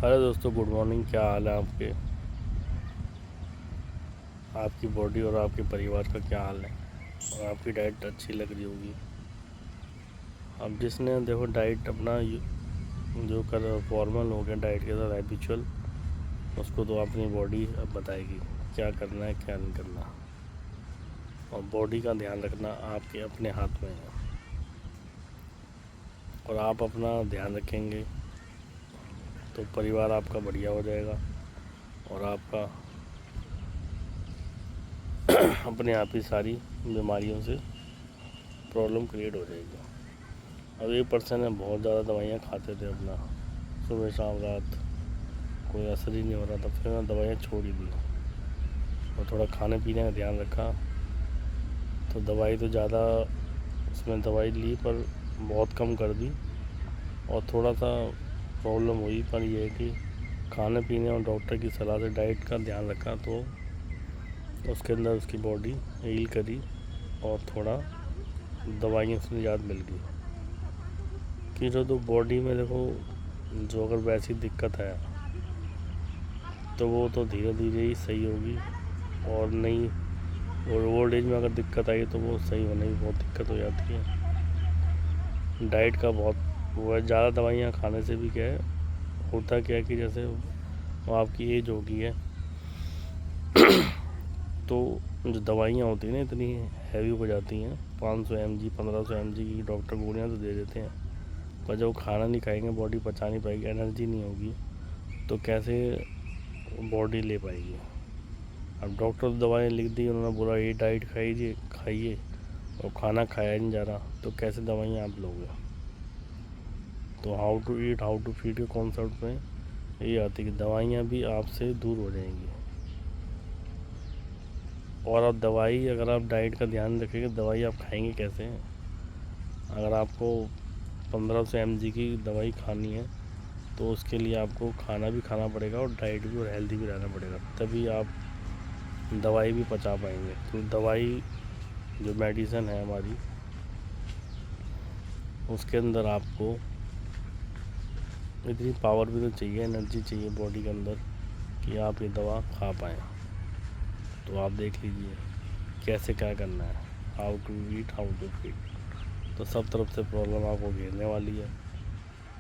Hello दोस्तों, good morning. क्या हाल है आपके? आपकी बॉडी और आपके परिवार का क्या हाल है? और आपकी डाइट अच्छी लग रही होगी। अब जिसने देखो डाइट अपना जो कर फॉर्मल हो गया डाइट के साथ हैबिचुअल, उसको तो अपनी बॉडी अब बताएगी क्या करना है क्या नहीं करना। और बॉडी का ध्यान रखना आपके अपने हाथ में है। और आप अपना ध्यान रखेंगे तो परिवार आपका बढ़िया हो जाएगा और आपका अपने आप ही सारी बीमारियों से प्रॉब्लम क्रिएट हो जाएगी। अब एक पर्सन है बहुत ज़्यादा दवाइयाँ खाते थे अपना, सुबह शाम रात, कोई असर ही नहीं हो रहा था। फिर मैंने दवाइयाँ छोड़ ही दी और थोड़ा खाने पीने का ध्यान रखा। तो दवाई तो ज़्यादा उसमें दवाई ली पर बहुत कम कर दी और थोड़ा सा प्रॉब्लम हुई। पर यह है कि खाने पीने और डॉक्टर की सलाह से डाइट का ध्यान रखा तो उसके अंदर उसकी बॉडी हील करी और थोड़ा दवाइयाँ उसमें ज़्यादा मिल गई। कि जो बॉडी में देखो, जो अगर वैसी दिक्कत है तो वो तो धीरे धीरे ही सही होगी। और नहीं, और ओल्ड एज में अगर दिक्कत आई तो वो सही होने में बहुत दिक्कत हो जाती है। डाइट का बहुत वो है। ज़्यादा दवाइयाँ खाने से भी क्या है होता, क्या है कि जैसे वो आपकी एज हो गई है तो जो दवाइयाँ होती हैं ना इतनी हैवी हो जाती हैं, 500 mg 1500 mg की डॉक्टर गोलियाँ तो दे देते हैं, पर जब खाना नहीं खाएंगे बॉडी पचा नहीं पाएगी, एनर्जी नहीं होगी तो कैसे बॉडी ले पाएगी। अब डॉक्टर तो दवाएं लिख दी, उन्होंने बोला ये डाइट खाइए खाइए और खाना खाया नहीं जा रहा तो कैसे दवाइयाँ आप लोगे। तो how to eat how to feed के कॉन्सेप्ट में ये आती है कि दवाइयाँ भी आपसे दूर हो जाएंगी। और अब दवाई, अगर आप डाइट का ध्यान रखेंगे दवाई आप खाएंगे कैसे हैं? अगर आपको 1500 mg की दवाई खानी है तो उसके लिए आपको खाना भी खाना पड़ेगा और डाइट भी और हेल्दी भी रहना पड़ेगा, तभी आप दवाई भी पचा पाएंगे। तो दवाई जो मेडिसिन है हमारी, उसके अंदर आपको इतनी पावर भी तो चाहिए, एनर्जी चाहिए बॉडी के अंदर कि आप ये दवा खा पाएँ। तो आप देख लीजिए कैसे क्या करना है, how to eat how to feed. तो सब तरफ से प्रॉब्लम आपको घेरने वाली है।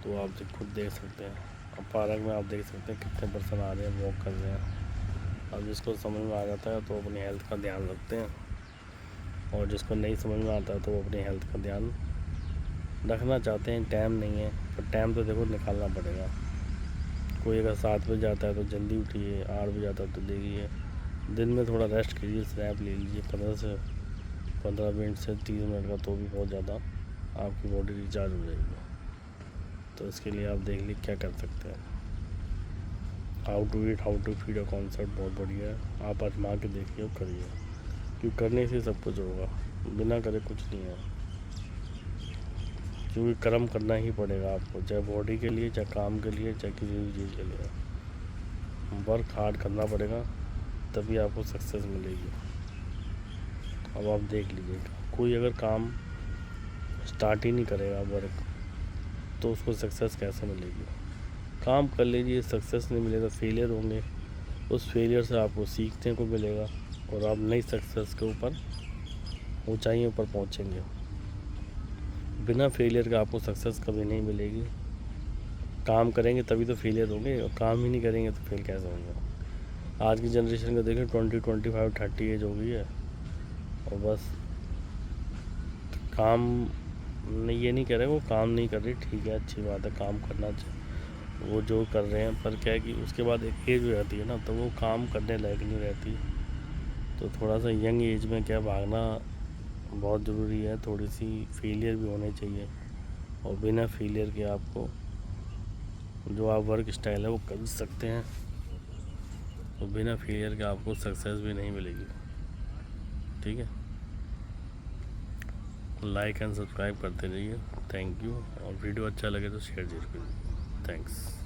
तो आप खुद देख सकते हैं, अब पार्क में आप देख सकते हैं कितने पर्सन आ रहे हैं, वॉक कर रहे हैं। अब जिसको समझ में आ जाता है तो अपनी हेल्थ का ध्यान रखते हैं, और जिसको नहीं समझ में आता तो वो अपनी हेल्थ का ध्यान रखना चाहते हैं, टाइम नहीं है पर टाइम तो देखो निकालना पड़ेगा। कोई अगर 7 बजे जाता है तो जल्दी उठिए, 8 बजे जाता है तो देखिए, दिन में थोड़ा रेस्ट कीजिए, स्नैप ले लीजिए 15 मिनट से 30 मिनट का, तो भी बहुत ज़्यादा आपकी बॉडी रिचार्ज हो जाएगी। तो इसके लिए आप देख लीजिए क्या कर सकते हैं। How to eat how to feed का कॉन्सेप्ट बहुत बढ़िया है, आप आजमा के देखिए और करिए, क्योंकि करने से सब कुछ होगा, बिना करे कुछ नहीं है। क्योंकि कर्म करना ही पड़ेगा आपको, चाहे बॉडी के लिए, चाहे काम के लिए, चाहे किसी भी चीज़ के लिए। वर्क हार्ड करना पड़ेगा तभी आपको सक्सेस मिलेगी। अब आप देख लीजिए, कोई अगर काम स्टार्ट ही नहीं करेगा वर्क तो उसको सक्सेस कैसे मिलेगी। काम कर लीजिए, सक्सेस नहीं मिलेगा, फेलियर होंगे, उस फेलियर से आपको सीखने को मिलेगा और आप नई सक्सेस के ऊपर ऊंचाइयों पर पहुंचेंगे। बिना फेलियर के आपको सक्सेस कभी नहीं मिलेगी। काम करेंगे तभी तो फेलियर होंगे, और काम ही नहीं करेंगे तो फेल कैसे होंगे। आज की जनरेशन को देखें, 20 25 30 एज हो गई है और बस काम नहीं, ये नहीं कह रहे वो काम नहीं कर रही, ठीक है अच्छी बात है, काम करना चाहिए वो जो कर रहे हैं, पर क्या है कि उसके बाद एक एज हो जाती है ना तो वो काम करने लायक नहीं रहती। तो थोड़ा सा यंग एज में क्या भागना बहुत ज़रूरी है, थोड़ी सी फेलियर भी होने चाहिए, और बिना फेलियर के आपको जो आप वर्क स्टाइल है वो कर सकते हैं, तो बिना फेलियर के आपको सक्सेस भी नहीं मिलेगी। ठीक है, लाइक एंड सब्सक्राइब करते रहिए। थैंक यू, और वीडियो अच्छा लगे तो शेयर जरूर कीजिए। थैंक्स।